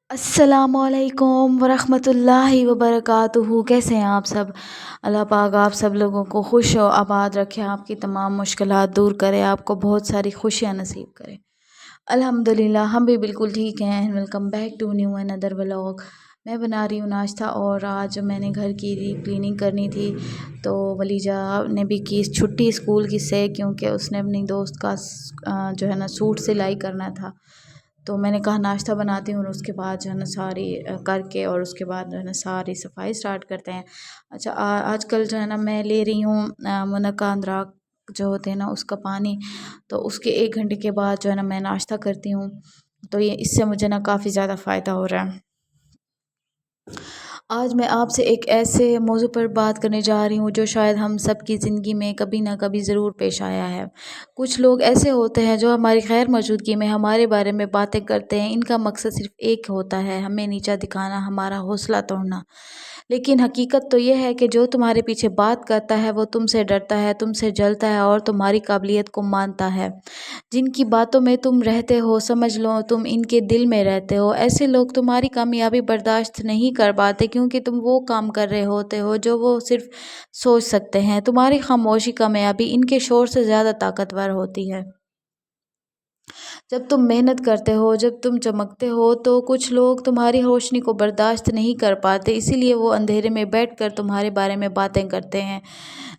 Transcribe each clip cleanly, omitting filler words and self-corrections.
अस्सलामुअलैकुम वरहमतुल्लाहि वबरकातुहू। कैसे हैं आप सब? अल्लाह पाक आप सब लोगों को खुश और आबाद रखे, आपकी तमाम मुश्किलात दूर करे, आपको बहुत सारी खुशियाँ नसीब करे। अल्हम्दुलिल्लाह हम भी बिल्कुल ठीक हैं। Welcome back to new another vlog. मैं बना रही हूँ नाश्ता और आज मैंने घर की क्लीनिंग करनी थी, तो वलीजा ने भी की छुट्टी स्कूल की से, क्योंकि उसने अपनी दोस्त का जो है ना सूट सिलाई करना था। तो मैंने कहा नाश्ता बनाती हूँ और उसके बाद जो है ना सारी करके और उसके बाद जो है ना सारी सफाई स्टार्ट करते हैं। अच्छा, आजकल जो है ना मैं ले रही हूँ मुनक्का अंदराक जो होते हैं ना उसका पानी, तो उसके 1 घंटे के बाद जो है ना मैं नाश्ता करती हूँ। तो ये इससे मुझे ना काफ़ी ज़्यादा फ़ायदा हो रहा है। आज मैं आपसे एक ऐसे मौजू पर बात करने जा रही हूँ जो शायद हम सब की ज़िंदगी में कभी ना कभी ज़रूर पेश आया है। कुछ लोग ऐसे होते हैं जो हमारी गैर मौजूदगी में हमारे बारे में बातें करते हैं। इनका मकसद सिर्फ़ एक होता है, हमें नीचा दिखाना, हमारा हौसला तोड़ना। लेकिन हकीकत तो ये है कि जो तुम्हारे पीछे बात करता है वो तुमसे डरता है, तुमसे जलता है और तुम्हारी काबिलियत को मानता है। जिनकी बातों में तुम रहते हो, समझ लो तुम इनके दिल में रहते हो। ऐसे लोग तुम्हारी कामयाबी बर्दाश्त नहीं कर पाते, क्योंकि तुम वो काम कर रहे होते हो जो वो सिर्फ सोच सकते हैं। तुम्हारी खामोशी कामयाबी इनके शोर से ज़्यादा ताकतवर होती है। जब तुम मेहनत करते हो, जब तुम चमकते हो, तो कुछ लोग तुम्हारी रोशनी को बर्दाश्त नहीं कर पाते, इसीलिए वो अंधेरे में बैठकर तुम्हारे बारे में बातें करते हैं।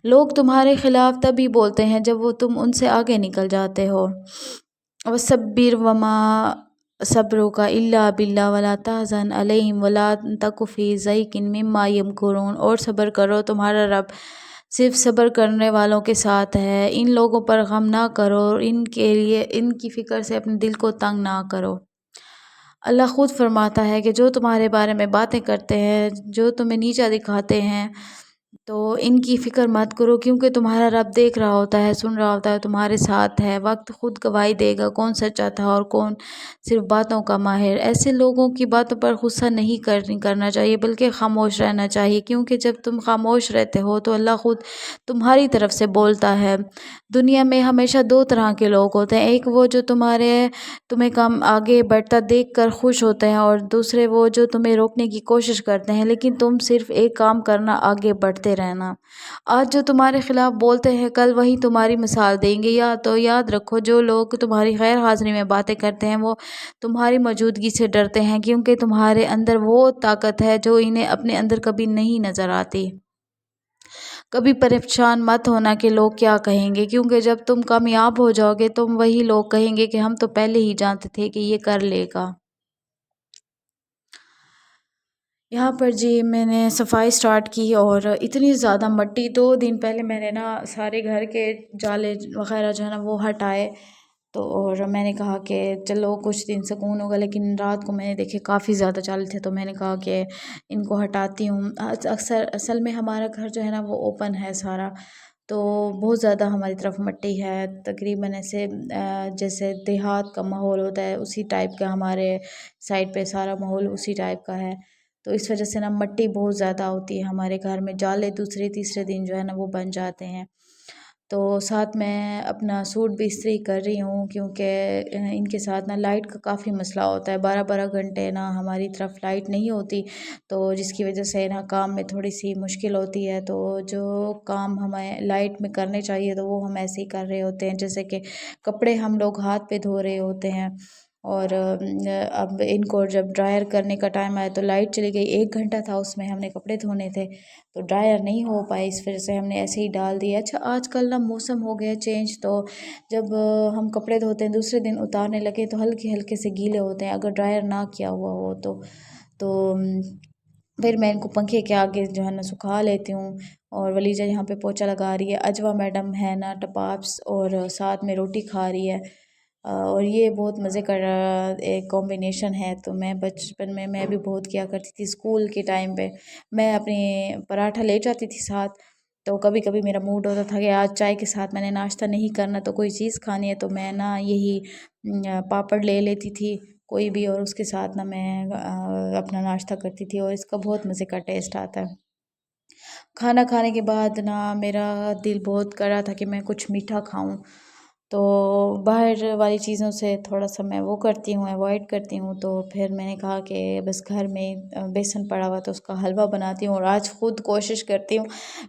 लोग तुम्हारे खिलाफ तभी बोलते हैं जब वो तुम उनसे आगे निकल जाते हो। वसब्बिर वमा सब्रुका इल्ला बिल्ला वला तहज़न अलैहिम वला तकु फ़ी ज़ैक़िन मिम्मा यमकुरून। और सब्र करो, तुम्हारा रब सिर्फ सब्र करने वालों के साथ है। इन लोगों पर गम ना करो, इनके लिए इनकी फ़िक्र से अपने दिल को तंग ना करो। अल्लाह ख़ुद फरमाता है कि जो तुम्हारे बारे में बातें करते हैं, जो तुम्हें नीचा दिखाते हैं, तो इनकी फ़िक्र मत करो, क्योंकि तुम्हारा रब देख रहा होता है, सुन रहा होता है, तुम्हारे साथ है। वक्त खुद गवाही देगा कौन सच्चा था और कौन सिर्फ बातों का माहिर। ऐसे लोगों की बातों पर गुस्सा नहीं करना चाहिए, बल्कि खामोश रहना चाहिए, क्योंकि जब तुम खामोश रहते हो तो अल्लाह खुद तुम्हारी तरफ से बोलता है। दुनिया में हमेशा दो तरह के लोग होते हैं, एक वो जो तुम्हें काम आगे बढ़ता देख कर खुश होते हैं, और दूसरे वो जो तुम्हें रोकने की कोशिश करते हैं। लेकिन तुम सिर्फ एक काम करना, आगे बढ़ते रहना। आज जो तुम्हारे खिलाफ बोलते हैं, कल वही तुम्हारी मिसाल देंगे। या तो याद रखो, जो लोग तुम्हारी गैर हाजिरी में बातें करते हैं वो तुम्हारी मौजूदगी से डरते हैं, क्योंकि तुम्हारे अंदर वो ताकत है जो इन्हें अपने अंदर कभी नहीं नज़र आती। कभी परेशान मत होना कि लोग क्या कहेंगे, क्योंकि जब तुम कामयाब हो जाओगे तो वही लोग कहेंगे कि हम तो पहले ही जानते थे कि ये कर लेगा। यहाँ पर जी मैंने सफाई स्टार्ट की, और इतनी ज़्यादा मट्टी, 2 दिन पहले मैंने ना सारे घर के जाले वगैरह जो है ना वो हटाए। तो और मैंने कहा कि चलो कुछ दिन सुकून होगा, लेकिन रात को मैंने देखे काफ़ी ज़्यादा जाले थे, तो मैंने कहा कि इनको हटाती हूँ। अक्सर असल में हमारा घर जो है ना वो ओपन है सारा, तो बहुत ज़्यादा हमारी तरफ मिट्टी है। तकरीबन ऐसे जैसे देहात का माहौल होता है उसी टाइप का हमारे साइड पे सारा माहौल उसी टाइप का है। तो इस वजह से ना मिट्टी बहुत ज़्यादा होती है हमारे घर में। जाले दूसरे तीसरे दिन जो है ना वो बन जाते हैं। तो साथ मैं अपना सूट भी इस्त्री कर रही हूँ, क्योंकि इनके साथ ना लाइट का काफ़ी मसला होता है। 12-12 घंटे ना हमारी तरफ लाइट नहीं होती, तो जिसकी वजह से ना काम में थोड़ी सी मुश्किल होती है। तो जो काम हमें लाइट में करने चाहिए तो वो हम ऐसे ही कर रहे होते हैं, जैसे कि कपड़े हम लोग हाथ पे धो रहे होते हैं। और अब इनको जब ड्रायर करने का टाइम आया तो लाइट चली गई। 1 घंटा था उसमें हमने कपड़े धोने थे, तो ड्रायर नहीं हो पाए, इस वजह से हमने ऐसे ही डाल दिया। अच्छा, आजकल ना मौसम हो गया चेंज, तो जब हम कपड़े धोते हैं दूसरे दिन उतारने लगे तो हल्के हल्के से गीले होते हैं, अगर ड्रायर ना किया हुआ हो तो फिर मैं इनको पंखे के आगे जो है ना सुखा लेती हूँ। और वलीजा यहाँ पे पोछा लगा रही है, अजवा मैडम है ना टपाप्स और साथ में रोटी खा रही है। और ये बहुत मज़े का एक कॉम्बिनेशन है। तो मैं बचपन में मैं भी बहुत किया करती थी स्कूल के टाइम पे। मैं अपने पराठा ले जाती थी साथ, तो कभी कभी मेरा मूड होता था कि आज चाय के साथ मैंने नाश्ता नहीं करना, तो कोई चीज़ खानी है, तो मैं ना यही पापड़ ले लेती थी कोई भी, और उसके साथ ना मैं अपना नाश्ता करती थी, और इसका बहुत मज़े का टेस्ट आता है। खाना खाने के बाद ना मेरा दिल बहुत कर रहा था कि मैं कुछ मीठा खाऊं, تو باہر والی چیزوں سے تھوڑا سا میں وہ کرتی ہوں، اوائڈ کرتی ہوں۔ تو پھر میں نے کہا کہ بس گھر میں بیسن پڑا ہوا تو اس کا حلوہ بناتی ہوں، اور آج خود کوشش کرتی ہوں۔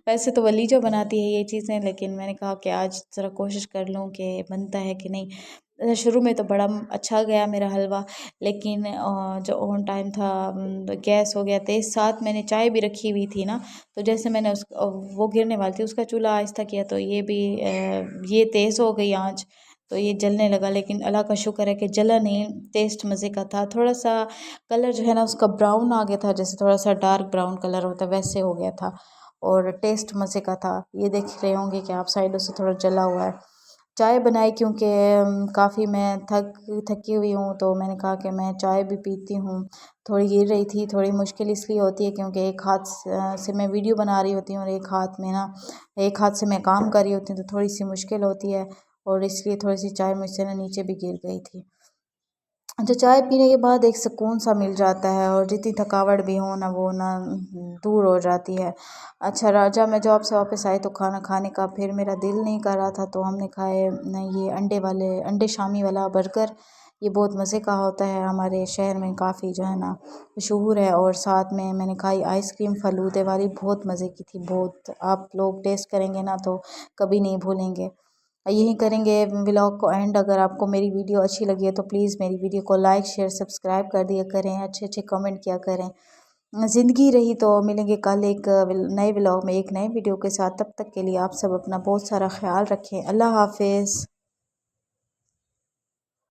ویسے تو ولیجہ بناتی ہے یہ چیزیں، لیکن میں نے کہا کہ آج ذرا کوشش کر لوں کہ بنتا ہے کہ نہیں۔ شروع میں تو بڑا اچھا گیا میرا حلوہ، لیکن جو اون ٹائم تھا گیس ہو گیا تیز، ساتھ میں نے چائے بھی رکھی ہوئی تھی نا، تو جیسے میں نے وہ گرنے والی تھی، اس کا چولہا آہستہ کیا تو یہ بھی یہ تیز ہو گئی آنچ، تو یہ جلنے لگا، لیکن اللہ کا شکر ہے کہ جلا نہیں، ٹیسٹ مزے کا تھا۔ تھوڑا سا کلر جو ہے نا اس کا براؤن آ گیا تھا، جیسے تھوڑا سا ڈارک براؤن کلر ہوتا ہے ویسے ہو گیا تھا، اور ٹیسٹ مزے کا تھا۔ یہ دیکھ رہے ہوں گے کہ آپ سائڈوں سے تھوڑا جلا ہوا ہے۔ چائے بنائی کیونکہ کافی میں تھکی ہوئی ہوں، تو میں نے کہا کہ میں چائے بھی پیتی ہوں۔ تھوڑی گر رہی تھی، تھوڑی مشکل اس لیے ہوتی ہے کیونکہ ایک ہاتھ سے میں ویڈیو بنا رہی ہوتی ہوں، اور ایک ہاتھ سے میں کام کر رہی ہوتی ہوں، تو تھوڑی سی مشکل ہوتی ہے، اور اس لیے تھوڑی سی چائے مجھ سے نا نیچے بھی گر گئی تھی۔ جو چائے پینے کے بعد ایک سکون سا مل جاتا ہے، اور جتنی تھکاوٹ بھی ہو نا وہ نا دور ہو جاتی ہے۔ اچھا راجہ میں جاب سے واپس آئی تو کھانا کھانے کا پھر میرا دل نہیں کر رہا تھا، تو ہم نے کھائے یہ انڈے شامی والا برگر۔ یہ بہت مزے کا ہوتا ہے، ہمارے شہر میں کافی جو ہے نا مشہور ہے، اور ساتھ میں نے کھائی آئس کریم فلودے والی، بہت مزے کی تھی، بہت۔ آپ لوگ ٹیسٹ کریں گے نا تو کبھی نہیں بھولیں گے۔ یہی کریں گے ولاگ کو اینڈ۔ اگر آپ کو میری ویڈیو اچھی لگی ہے تو پلیز میری ویڈیو کو لائک شیئر سبسکرائب کر دیا کریں، اچھے اچھے کمنٹ کیا کریں۔ زندگی رہی تو ملیں گے کل ایک نئے ولاگ میں ایک نئے ویڈیو کے ساتھ، تب تک کے لیے آپ سب اپنا بہت سارا خیال رکھیں۔ اللہ حافظ۔